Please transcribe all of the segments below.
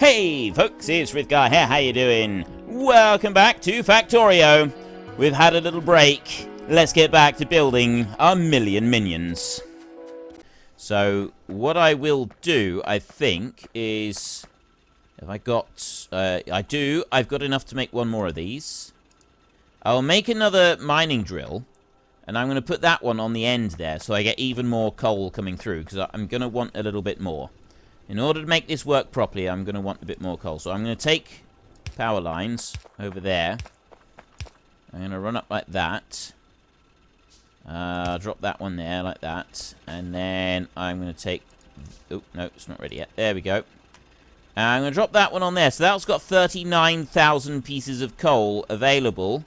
Hey folks, it's Frithgar here, how you doing? Welcome back to Factorio. We've had a little break. Let's get back to building our million minions. So, what I will do, I think, is... Have I got... I've got enough to make one more of these. I'll make another mining drill. And I'm going to put that one on the end there, so I get even more coal coming through, because I'm going to want a little bit more. In order to make this work properly, I'm going to want a bit more coal. So I'm going to take power lines over there. I'm going to run up like that. Drop that one there like that. And then I'm going to take... Oh, no, it's not ready yet. There we go. I'm going to drop that one on there. So that's got 39,000 pieces of coal available.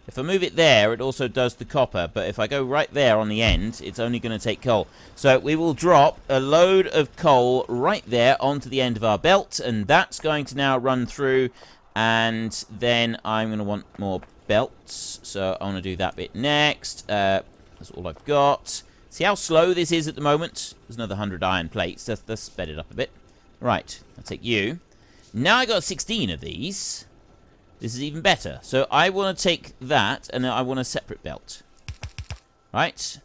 If I move it there, it also does the copper. But if I go right there on the end, it's only going to take coal. So we will drop a load of coal right there onto the end of our belt. And that's going to now run through. And then I'm going to want more belts. So I want to do that bit next. That's all I've got. See how slow this is at the moment? There's another 100 iron plates. Let's sped it up a bit. Right, I'll take you. Now I got 16 of these. This is even better. So I want to take that, and I want a separate belt. Right.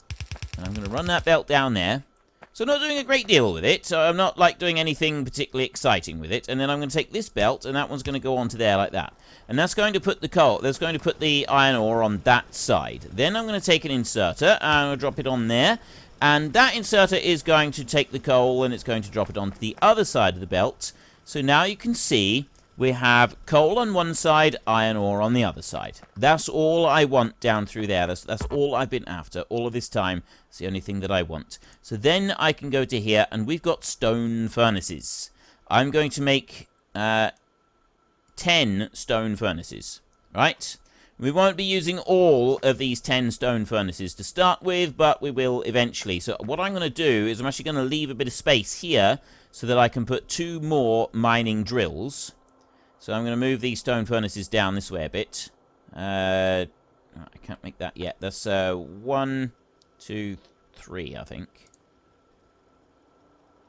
And I'm going to run that belt down there. So I'm not doing a great deal with it. So I'm not, like, doing anything particularly exciting with it. And then I'm going to take this belt, and that one's going to go onto there like that. And that's going to put the coal, that's going to put the iron ore on that side. Then I'm going to take an inserter, and I'm going to drop it on there. And that inserter is going to take the coal, and it's going to drop it onto the other side of the belt. So now you can see... we have coal on one side, iron ore on the other side. That's all I want down through there. That's all I've been after all of this time. It's the only thing that I want. So then I can go to here, and we've got stone furnaces. I'm going to make 10 stone furnaces, right? We won't be using all of these 10 stone furnaces to start with, but we will eventually. So what I'm going to do is I'm actually going to leave a bit of space here so that I can put 2 more mining drills. So I'm going to move these stone furnaces down this way a bit. I can't make that yet. That's 1, 2, 3, I think.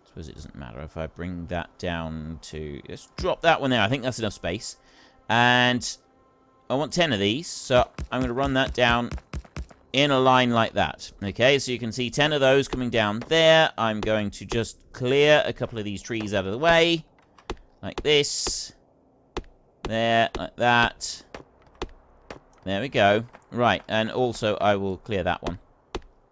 I suppose it doesn't matter if I bring that down to... Let's drop that one there. I think that's enough space. And I want 10 of these. So I'm going to run that down in a line like that. Okay, so you can see 10 of those coming down there. I'm going to just clear a couple of these trees out of the way. Like this. There, like that. There we go. Right, and also I will clear that one.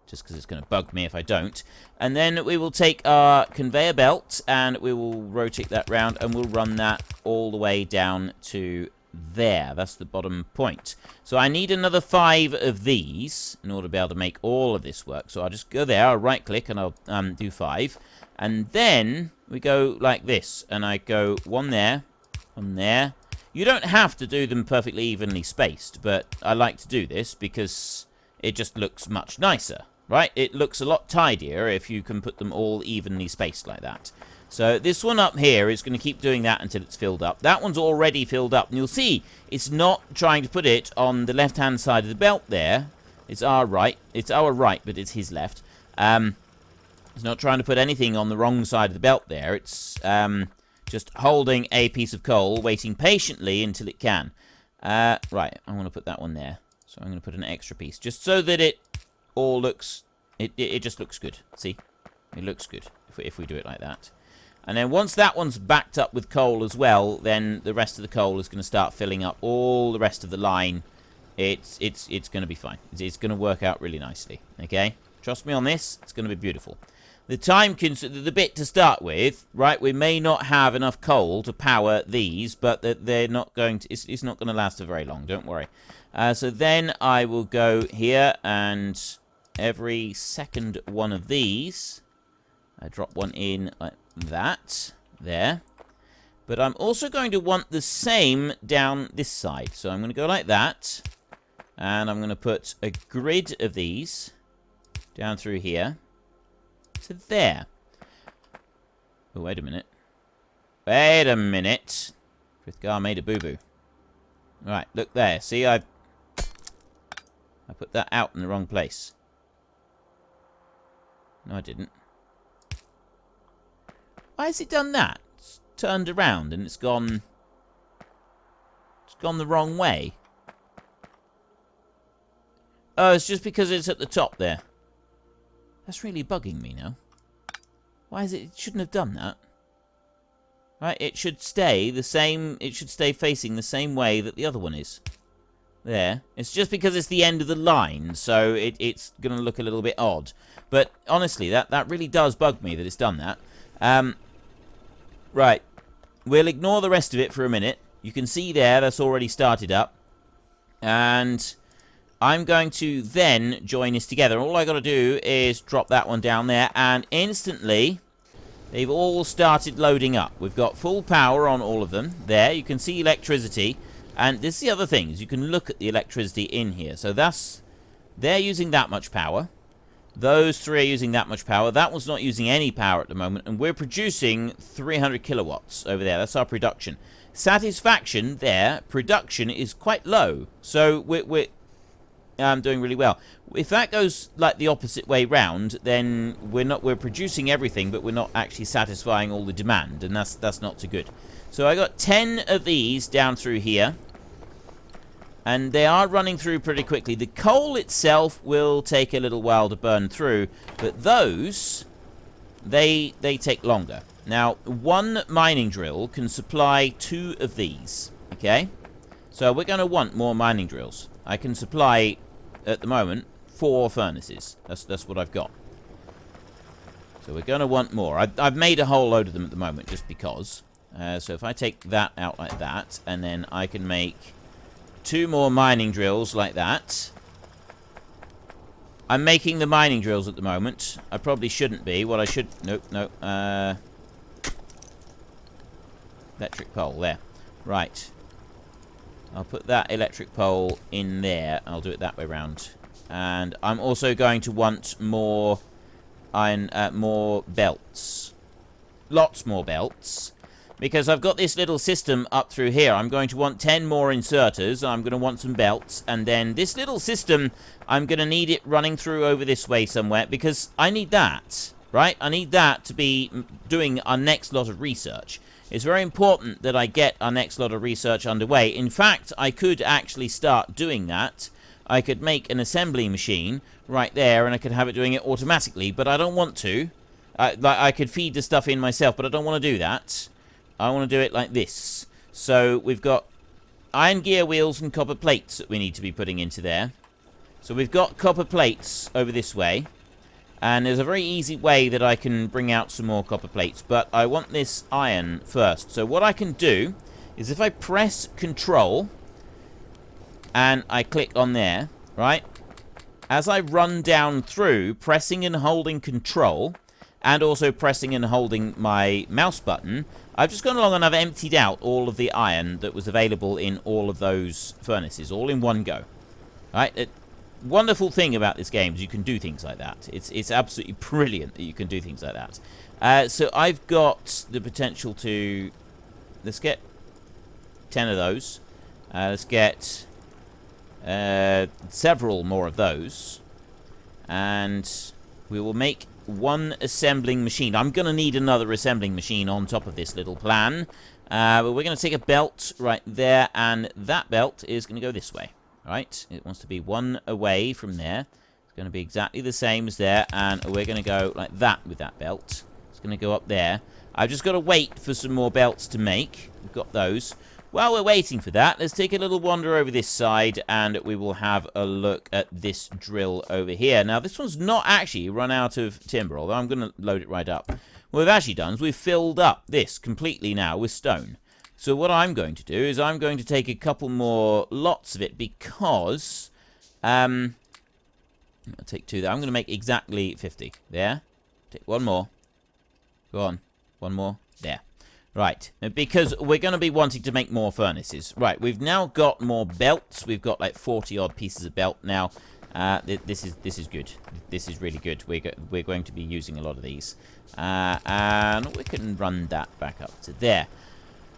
Just because it's going to bug me if I don't. And then we will take our conveyor belt and we will rotate that round and we'll run that all the way down to there. That's the bottom point. So I need another 5 of these in order to be able to make all of this work. So I'll just go there, I'll right click and I'll do 5. And then we go like this. And I go 1 there, 1 there. You don't have to do them perfectly evenly spaced, but I like to do this because it just looks much nicer, right? It looks a lot tidier if you can put them all evenly spaced like that. So this one up here is going to keep doing that until it's filled up. That one's already filled up, and you'll see it's not trying to put it on the left-hand side of the belt there. It's our right, but it's his left. It's not trying to put anything on the wrong side of the belt there. It's... just holding a piece of coal, waiting patiently until it can. Right, I want to put that one there. So I'm going to put an extra piece, just so that it all looks... It just looks good. See? It looks good if we do it like that. And then once that one's backed up with coal as well, then the rest of the coal is going to start filling up all the rest of the line. It's going to be fine. It's going to work out really nicely. Okay? Trust me on this. It's going to be beautiful. The bit to start with, right, we may not have enough coal to power these, but they're not going to, it's not going to last for very long, don't worry. So then I will go here, and every second one of these, I drop one in like that, there. But I'm also going to want the same down this side. So I'm going to go like that, and I'm going to put a grid of these down through here. To there. Oh, wait a minute. Wait a minute. Frithgar made a boo-boo. Right, look there. See, I put that out in the wrong place. No, I didn't. Why has it done that? turned around and it's gone the wrong way. Oh, it's just because it's at the top there. That's really bugging me now. Why is it? It shouldn't have done that. Right, it should stay the same. It should stay facing the same way that the other one is. There. It's just because it's the end of the line, so it's going to look a little bit odd. But honestly, that really does bug me that it's done that. Right. We'll ignore the rest of it for a minute. You can see there, that's already started up. And I'm going to then join this together. All I got to do is drop that one down there, and instantly they've all started loading up. We've got full power on all of them. There, you can see electricity. And this is the other thing, is you can look at the electricity in here. So they're using that much power. Those three are using that much power. That one's not using any power at the moment. And we're producing 300 kilowatts over there. That's our production. Satisfaction there, production is quite low. So we're doing really well. If that goes like the opposite way round, then we're producing everything, but we're not actually satisfying all the demand. And that's not so good. So I got 10 of these down through here. And they are running through pretty quickly. The coal itself will take a little while to burn through. But those, they take longer. Now, one mining drill can supply 2 of these. Okay? So we're going to want more mining drills. I can supply, at the moment, 4 furnaces. That's what I've got. So we're going to want more. I've made a whole load of them at the moment, just because. So if I take that out like that, and then I can make 2 more mining drills like that. I'm making the mining drills at the moment. I probably shouldn't be. What I should... Nope, no. Electric pole, there. Right. I'll put that electric pole in there. I'll do it that way round. And I'm also going to want more iron, more belts. Lots more belts. Because I've got this little system up through here. I'm going to want 10 more inserters. I'm going to want some belts. And then this little system, I'm going to need it running through over this way somewhere. Because I need that, right? I need that to be doing our next lot of research. It's very important that I get our next lot of research underway. In fact, I could actually start doing that. I could make an assembly machine right there. And I could have it doing it automatically. But I don't want to. I could feed the stuff in myself. But I don't want to do that. I want to do it like this. So we've got iron gear wheels and copper plates that we need to be putting into there. So we've got copper plates over this way. And there's a very easy way that I can bring out some more copper plates. But I want this iron first. So what I can do is if I press Control and I click on there, right? As I run down through, pressing and holding Control and also pressing and holding my mouse button, I've just gone along and I've emptied out all of the iron that was available in all of those furnaces, all in one go. Right? Wonderful thing about this game is you can do things like that. It's absolutely brilliant that you can do things like that. So I've got the potential to... Let's get 10 of those. Let's get several more of those. And we will make 1 assembling machine. I'm going to need another assembling machine on top of this little plan. But we're going to take a belt right there, and that belt is going to go this way. Right? It wants to be 1 away from there. It's going to be exactly the same as there, and we're going to go like that with that belt. It's going to go up there. I've just got to wait for some more belts to make. We've got those. While we're waiting for that, let's take a little wander over this side, and we will have a look at this drill over here. Now, this one's not actually run out of timber, although I'm going to load it right up. What we've actually done is we've filled up this completely now with stone. So what I'm going to do is I'm going to take a couple more lots of it because... I'll take 2 there. I'm going to make exactly 50. There. Take 1 more. Go on. 1 more. There. Right, because we're going to be wanting to make more furnaces. Right, we've now got more belts. We've got like 40-odd pieces of belt now. This is good. This is really good. We're going to be using a lot of these. And we can run that back up to there.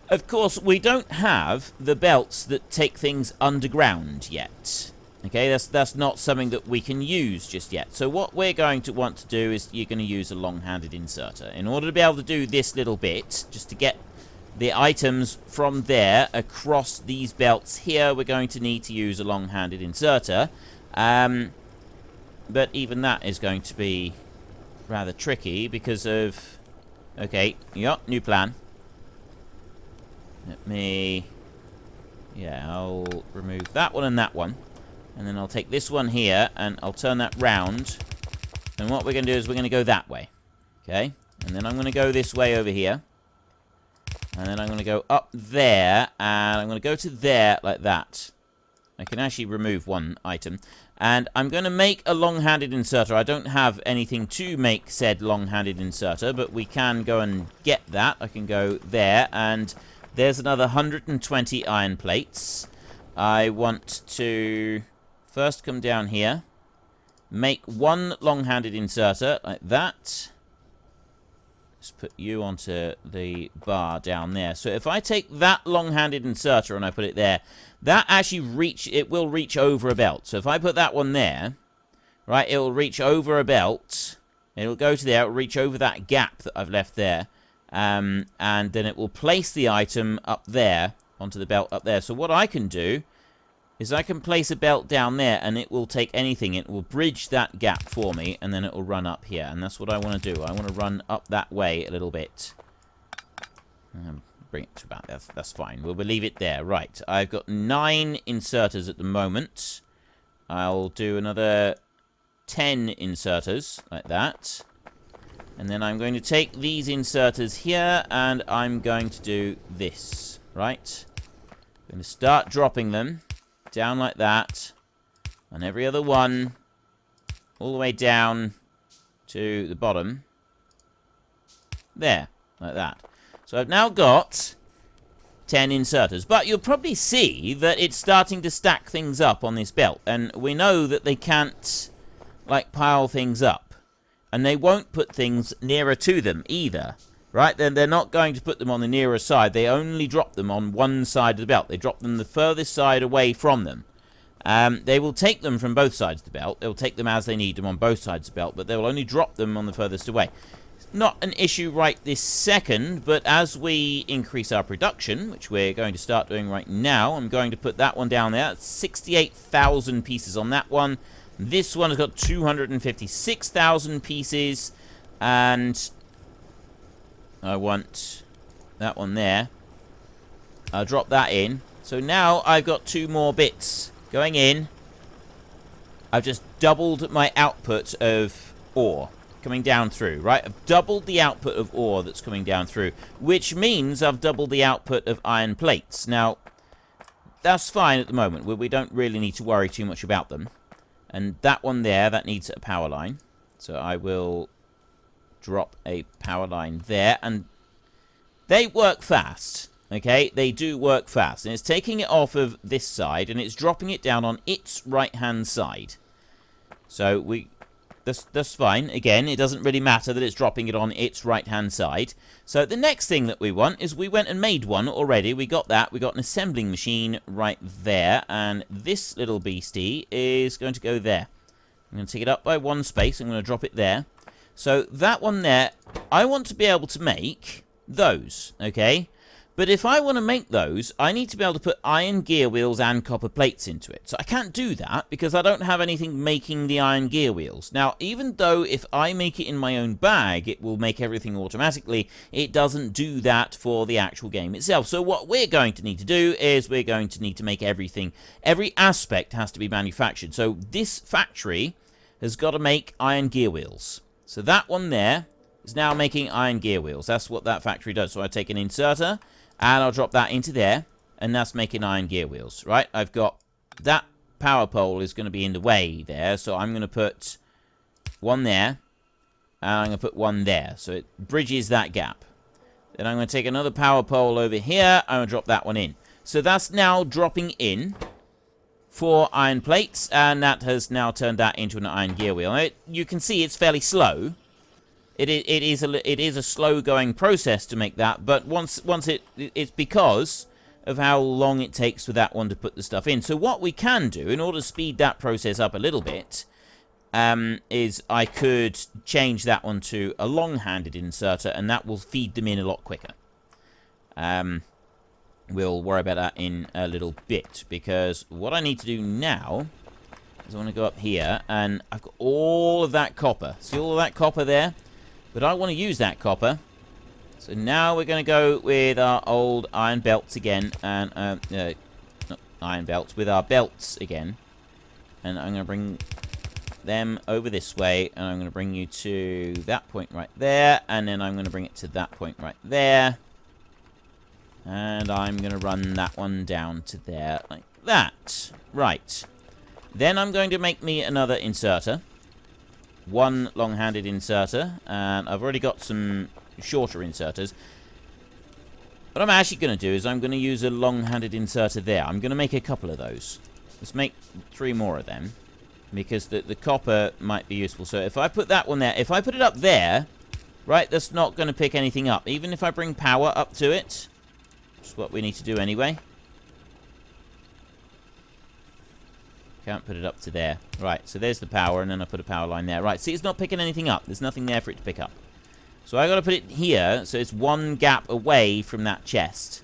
Of course, we don't have the belts that take things underground yet. Okay, that's not something that we can use just yet. So what we're going to want to do is you're going to use a long-handed inserter. In order to be able to do this little bit, just to get the items from there across these belts here, we're going to need to use a long-handed inserter. But even that is going to be rather tricky because of... Okay, yep, new plan. Let me... Yeah, I'll remove that one and that one. And then I'll take this one here, and I'll turn that round. And what we're going to do is we're going to go that way. Okay? And then I'm going to go this way over here. And then I'm going to go up there, and I'm going to go to there like that. I can actually remove one item. And I'm going to make a long-handed inserter. I don't have anything to make said long-handed inserter, but we can go and get that. I can go there, and there's another 120 iron plates. I want to first come down here, make one long-handed inserter like that. Just put you onto the bar down there. So if I take that long-handed inserter and I put it there, that actually it will reach over a belt. So if I put that one there, right, it will reach over a belt. It'll go to there, it'll reach over that gap that I've left there. And then it will place the item up there, onto the belt up there. So what I can do is I can place a belt down there, and it will take anything. It will bridge that gap for me, and then it will run up here. And that's what I want to do. I want to run up that way a little bit. Bring it to about there. That's fine. We'll leave it there. Right. I've got 9 inserters at the moment. I'll do another 10 inserters like that. And then I'm going to take these inserters here, and I'm going to do this. Right. I'm going to start dropping them down like that, and every other one, all the way down to the bottom. There, like that. So I've now got 10 inserters, but you'll probably see that it's starting to stack things up on this belt, and we know that they can't, like, pile things up, and they won't put things nearer to them either. Right, then they're not going to put them on the nearer side. They only drop them on one side of the belt. They drop them the furthest side away from them. They will take them from both sides of the belt. They'll take them as they need them on both sides of the belt, but they will only drop them on the furthest away. It's not an issue right this second, but as we increase our production, which we're going to start doing right now, I'm going to put that one down there. That's 68,000 pieces on that one. This one has got 256,000 pieces, and I want that one there. I'll drop that in. So now I've got 2 more bits going in. I've just doubled my output of ore coming down through, right? I've doubled the output of ore that's coming down through, which means I've doubled the output of iron plates. Now, that's fine at the moment. We don't really need to worry too much about them. And that one there, that needs a power line. So I will drop a power line there, and they work fast. Okay, they do work fast, and it's taking it off of this side, and it's dropping it down on its right-hand side. So that's fine. Again, it doesn't really matter that it's dropping it on its right-hand side. So the next thing that we want is we went and made one already. We got that. We got an assembling machine right there, and this little beastie is going to go there. I'm going to take it up by 1 space. I'm going to drop it there. So that one there, I want to be able to make those, okay? But if I want to make those, I need to be able to put iron gear wheels and copper plates into it. So I can't do that because I don't have anything making the iron gear wheels. Now, even though if I make it in my own bag, it will make everything automatically, it doesn't do that for the actual game itself. So what we're going to need to do is we're going to need to make everything. Every aspect has to be manufactured. So this factory has got to make iron gear wheels. So that one there is now making iron gear wheels. That's what that factory does. So I take an inserter, and I'll drop that into there, and that's making iron gear wheels, right? I've got that power pole is going to be in the way there, so I'm going to put one there, and I'm going to put one there, so it bridges that gap. Then I'm going to take another power pole over here, I'm going to drop that one in. So that's now dropping in 4 iron plates, and that has now turned that into an iron gear wheel. You can see it's fairly slow. It is a slow-going process to make that, but once it's because of how long it takes for that one to put the stuff in. So what we can do, in order to speed that process up a little bit, is I could change that one to a long-handed inserter, and that will feed them in a lot quicker. We'll worry about that in a little bit, because what I need to do now is I want to go up here, and I've got all of that copper. See all of that copper there? But I want to use that copper. So now we're going to go with our old iron belts again, and not iron belts, with our belts again. And I'm going to bring them over this way, and I'm going to bring you to that point right there, and then I'm going to bring it to that point right there. And I'm going to run that one down to there, like that. Right. Then I'm going to make me another inserter. One long-handed inserter. And I've already got some shorter inserters. What I'm actually going to do is I'm going to use a long-handed inserter there. I'm going to make a couple of those. Let's make 3 more of them, because the copper might be useful. So if I put that one there, if I put it up there, right, that's not going to pick anything up. Even if I bring power up to it, which is what we need to do anyway. Can't put it up to there. Right, so there's the power, and then I put a power line there. Right, see, it's not picking anything up. There's nothing there for it to pick up. So I got to put it here, so it's one gap away from that chest.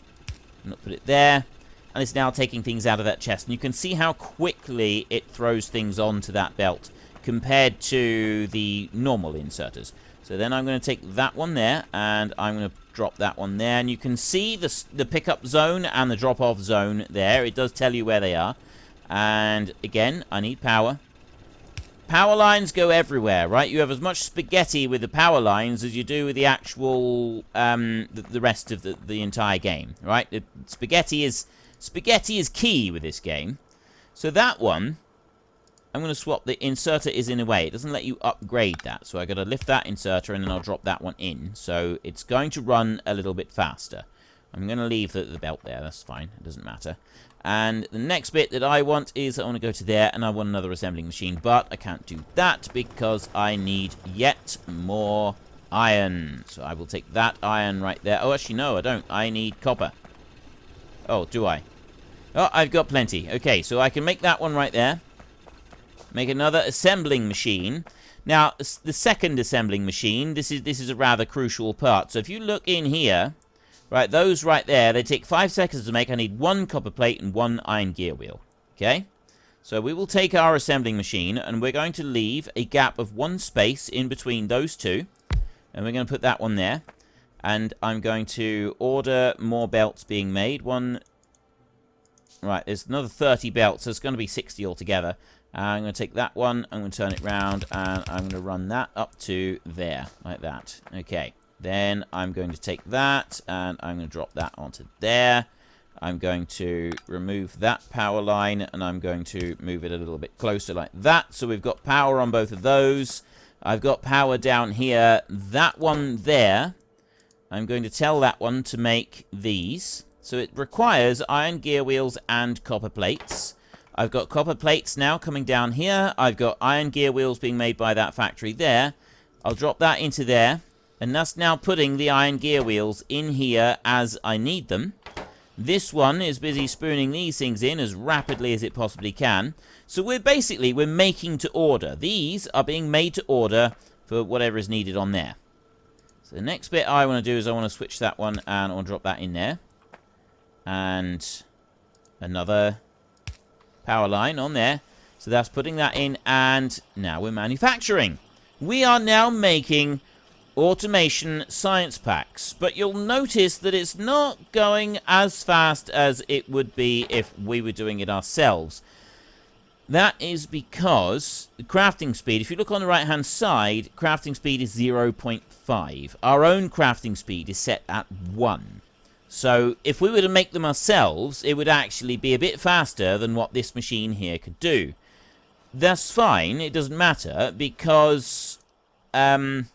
And I'll put it there, and it's now taking things out of that chest. And you can see how quickly it throws things onto that belt compared to the normal inserters. So then I'm going to take that one there, and I'm going to drop that one there. And you can see the pickup zone and the drop-off zone there. It does tell you where they are. And again, I need power. Power lines go everywhere, right? You have as much spaghetti with the power lines as you do with the actual, the rest of the entire game, right? Spaghetti is key with this game. So that one, I'm going to swap. The inserter is in a way. It doesn't let you upgrade that. So I got to lift that inserter, and then I'll drop that one in. So it's going to run a little bit faster. I'm going to leave the belt there. That's fine. It doesn't matter. And the next bit that I want is I want to go to there, and I want another assembling machine. But I can't do that because I need yet more iron. So I will take that iron right there. Oh, actually, no, I don't. I need copper. Oh, do I? Oh, I've got plenty. Okay, so I can make that one right there. Make another assembling machine. Now, the second assembling machine, this is a rather crucial part. So if you look in here, right, those right there, they take 5 seconds to make. I need 1 copper plate and 1 iron gear wheel. Okay? So we will take our assembling machine, and we're going to leave a gap of 1 space in between those two. And we're going to put that one there. And I'm going to order more belts being made. Right, there's another 30 belts, so it's going to be 60 altogether. I'm going to take that one, I'm going to turn it round, and I'm going to run that up to there, like that. Okay, then I'm going to take that, and I'm going to drop that onto there. I'm going to remove that power line, and I'm going to move it a little bit closer like that. So we've got power on both of those. I've got power down here. That one there, I'm going to tell that one to make these. So it requires iron gear wheels and copper plates. I've got copper plates now coming down here. I've got iron gear wheels being made by that factory there. I'll drop that into there. And that's now putting the iron gear wheels in here as I need them. This one is busy spooning these things in as rapidly as it possibly can. So we're making to order. These are being made to order for whatever is needed on there. So the next bit I want to do is I want to switch that one, and I want to drop that in there. And another power line on there. So that's putting that in, and now we're manufacturing. We are now making automation science packs, but you'll notice that it's not going as fast as it would be if we were doing it ourselves. That is because the crafting speed, if you look on the right hand side, crafting speed is 0.5. Our own crafting speed is set at 1. So if we were to make them ourselves, it would actually be a bit faster than what this machine here could do. That's fine, it doesn't matter, because, right,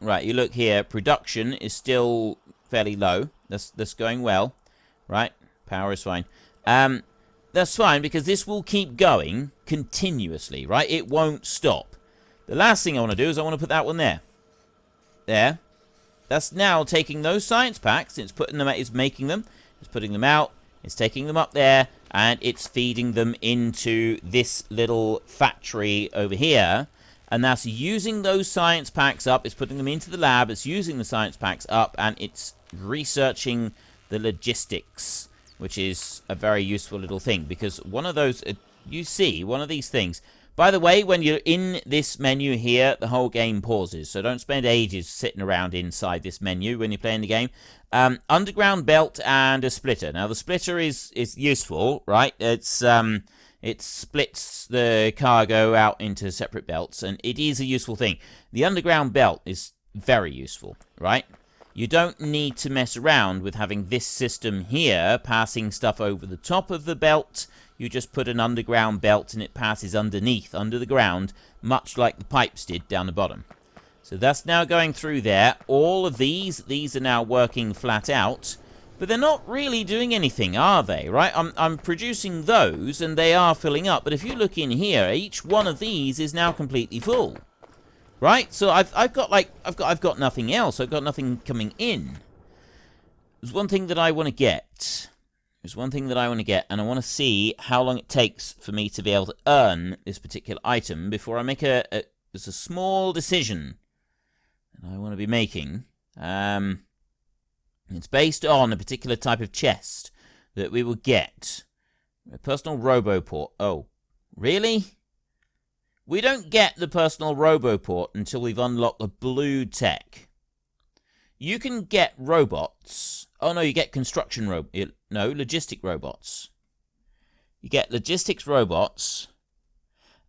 you look here, production is still fairly low. That's going well, right? Power is fine. That's fine, because this will keep going continuously, right? It won't stop. The last thing I want to do is I want to put that one there. There. That's now taking those science packs, it's putting them, it's making them, it's putting them out, it's taking them up there, and it's feeding them into this little factory over here. And that's using those science packs up, it's putting them into the lab, it's using the science packs up, and it's researching the logistics, which is a very useful little thing, because one of those, you see, one of these things. By the way, when you're in this menu here, the whole game pauses, so don't spend ages sitting around inside this menu when you're playing the game. Underground belt and a splitter. Now, the splitter is useful, right? It splits the cargo out into separate belts, and it is a useful thing. The underground belt is very useful, right? You don't need to mess around with having this system here passing stuff over the top of the belt. You just put an underground belt and it passes underneath, under the ground, much like the pipes did down the bottom. So that's now going through there. All of these are now working flat out, but they're not really doing anything, are they? Right? I'm producing those and they are filling up, but if you look in here, each one of these is now completely full. Right? So I've got nothing else. I've got nothing coming in. There's one thing that I want to get. And I want to see how long it takes for me to be able to earn this particular item before I make there's a small decision that I want to be making. It's based on a particular type of chest that we will get. A personal roboport. Oh, really? We don't get the personal roboport until we've unlocked the blue tech. You can get robots. Oh, no, you get construction no, logistic robots. You get logistics robots.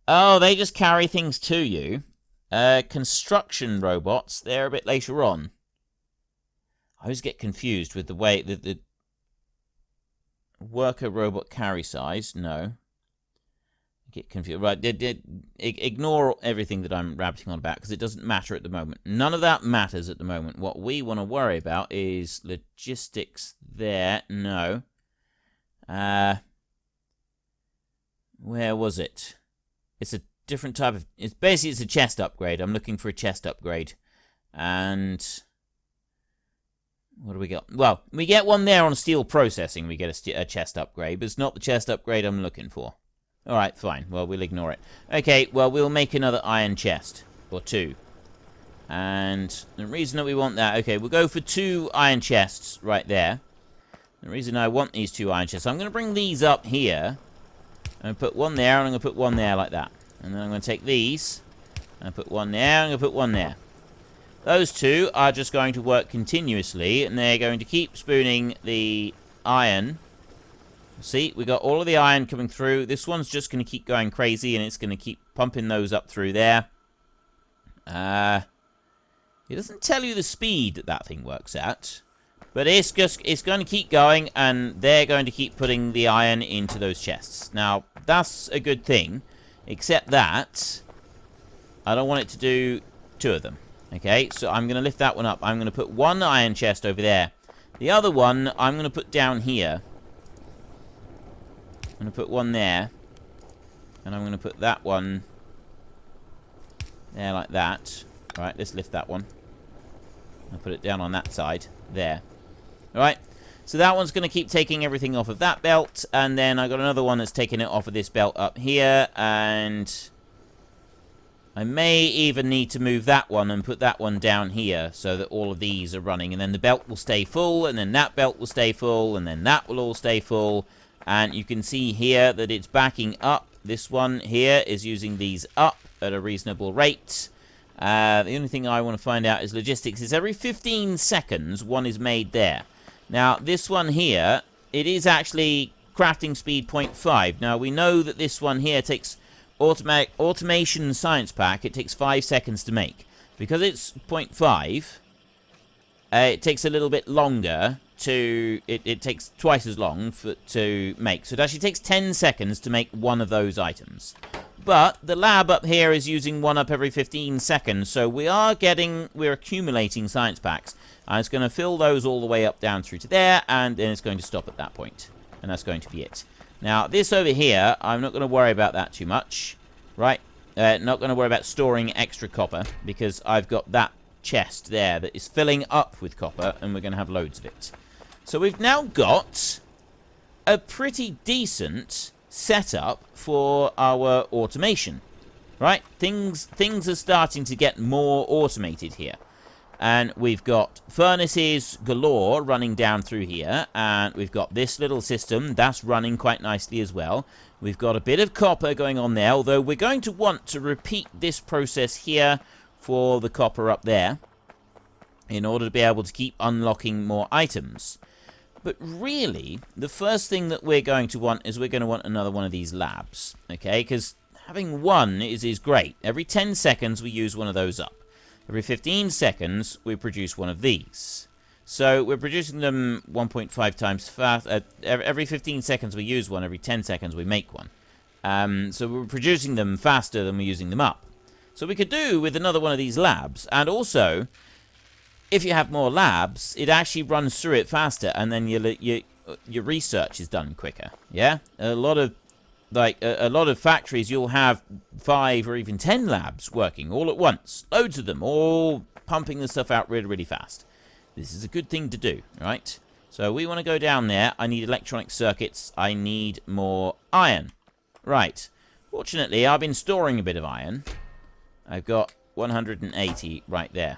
Oh, they just carry things to you. Construction robots, they're a bit later on. I always get confused with the way that the worker robot carry size. No. Get confused. Right, ignore everything that I'm rabbiting on about, because it doesn't matter at the moment. None of that matters at the moment. What we want to worry about is logistics there. No. Where was it? It's a different type of... It's a chest upgrade. I'm looking for a chest upgrade. And... what do we got? Well, we get one there on steel processing. We get a chest upgrade, but it's not the chest upgrade I'm looking for. Alright, fine. Well, we'll ignore it. Okay, well, we'll make another iron chest. Or two. And the reason that we want that... Okay, we'll go for 2 iron chests right there. The reason I want these 2 iron chests... I'm going to bring these up here. I'm going to put one there, and I'm going to put one there like that. And then I'm going to take these. And put one there, and I'm going to put one there. Those 2 are just going to work continuously. And they're going to keep spooning the iron... See, we got all of the iron coming through. This one's just going to keep going crazy, and it's going to keep pumping those up through there. It doesn't tell you the speed that thing works at, but it's going to keep going, and they're going to keep putting the iron into those chests. Now, that's a good thing, except that I don't want it to do 2 of them. Okay, so I'm going to lift that one up. I'm going to put 1 iron chest over there. The other one I'm going to put down here. I'm going to put one there. And I'm going to put that one there like that. Alright, let's lift that one. I'll put it down on that side. There. Alright. So that one's going to keep taking everything off of that belt. And then I've got another one that's taking it off of this belt up here. And I may even need to move that one and put that one down here so that all of these are running. And then the belt will stay full. And then that belt will stay full. And then that will all stay full. And you can see here that it's backing up. This one here is using these up at a reasonable rate. The only thing I want to find out is logistics. It's every 15 seconds one is made there. Now, this one here, it is actually crafting speed 0.5. Now, we know that this one here takes automation science pack. It takes 5 seconds to make. Because it's 0.5, it takes a little bit longer to... It takes twice as long to make. So it actually takes 10 seconds to make one of those items. But the lab up here is using one up every 15 seconds. So we're accumulating science packs. And it's going to fill those all the way up down through to there. And then it's going to stop at that point. And that's going to be it. Now, this over here, I'm not going to worry about that too much. Right? Not going to worry about storing extra copper. Because I've got that chest there that is filling up with copper. And we're going to have loads of it. So we've now got a pretty decent setup for our automation, right? Things are starting to get more automated here. And we've got furnaces galore running down through here. And we've got this little system that's running quite nicely as well. We've got a bit of copper going on there, although we're going to want to repeat this process here for the copper up there in order to be able to keep unlocking more items. But really, the first thing that we're going to want is we're going to want another one of these labs, okay? Because having one is great. Every 10 seconds, we use one of those up. Every 15 seconds, we produce one of these. So we're producing them 1.5 times fast. Every 15 seconds, we use one. Every 10 seconds, we make one. So we're producing them faster than we're using them up. So we could do with another one of these labs. And also, if you have more labs, it actually runs through it faster, and then your research is done quicker. Yeah, a lot of factories, you'll have 5 or even 10 labs working all at once, loads of them, all pumping the stuff out really, really fast. This is a good thing to do, right? So we want to go down there. I need electronic circuits. I need more iron. Right. Fortunately, I've been storing a bit of iron. I've got 180 right there.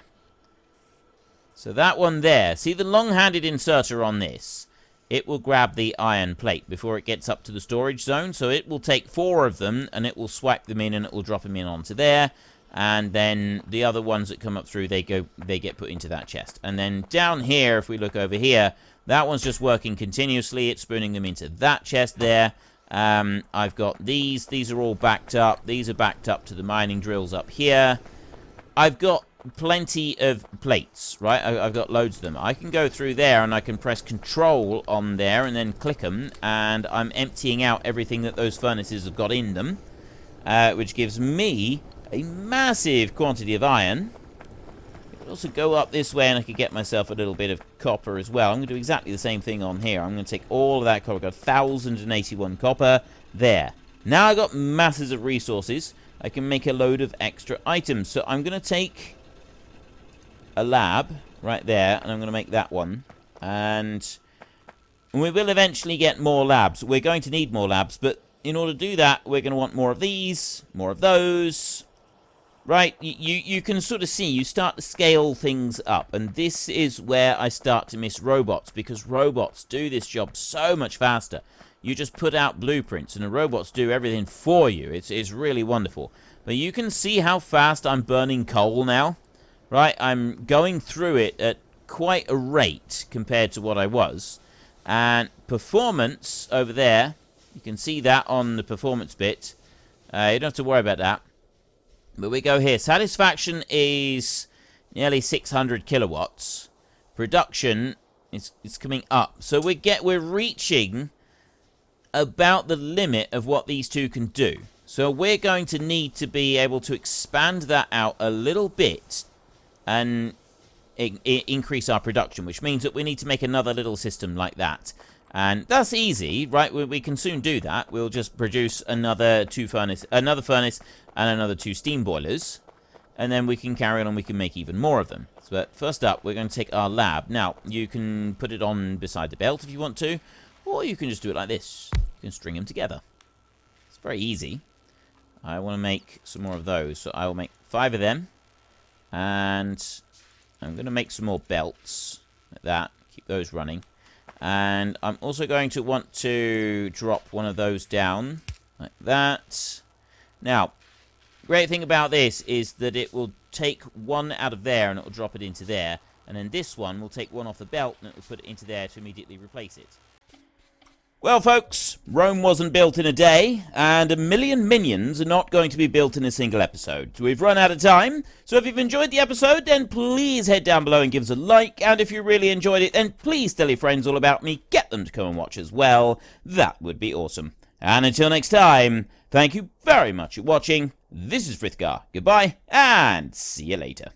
So that one there, see the long-handed inserter on this? It will grab the iron plate before it gets up to the storage zone. So it will take 4 of them, and it will swipe them in, and it will drop them in onto there. And then the other ones that come up through, they get put into that chest. And then down here, if we look over here, that one's just working continuously. It's spooning them into that chest there. I've got these. These are all backed up. These are backed up to the mining drills up here. I've got plenty of plates, right? I've got loads of them. I can go through there and I can press control on there and then click them, and I'm emptying out everything that those furnaces have got in them, which gives me a massive quantity of iron. I could also go up this way and I could get myself a little bit of copper as well. I'm going to do exactly the same thing on here. I'm going to take all of that copper. I've got 1,081 copper there. Now I've got masses of resources. I can make a load of extra items. So I'm going to take a lab right there, and I'm going to make that one. And we will eventually get more labs. We're going to need more labs, but in order to do that, we're going to want more of these, more of those. Right, you can sort of see, you start to scale things up, and this is where I start to miss robots, because robots do this job so much faster. You just put out blueprints, and the robots do everything for you. It's really wonderful. But you can see how fast I'm burning coal now. Right, I'm going through it at quite a rate compared to what I was. And performance over there, you can see that on the performance bit. You don't have to worry about that. But we go here. Satisfaction is nearly 600 kilowatts. Production is coming up. So we're reaching about the limit of what these two can do. So we're going to need to be able to expand that out a little bit and increase our production, which means that we need to make another little system like that. And that's easy, right? We can soon do that. We'll just produce another furnace and another 2 steam boilers, and then we can carry on and we can make even more of them. But first up, we're going to take our lab. Now, you can put it on beside the belt if you want to, or you can just do it like this. You can string them together. It's very easy. I want to make some more of those, so I will make 5 of them. And I'm going to make some more belts like that. Keep those running. And I'm also going to want to drop one of those down like that. Now, great thing about this is that it will take one out of there and it will drop it into there. And then this one will take one off the belt and it will put it into there to immediately replace it. Well, folks, Rome wasn't built in a day, and 1 million minions are not going to be built in a single episode. We've run out of time, so if you've enjoyed the episode, then please head down below and give us a like, and if you really enjoyed it, then please tell your friends all about me, get them to come and watch as well. That would be awesome. And until next time, thank you very much for watching. This is Frithgar. Goodbye, and see you later.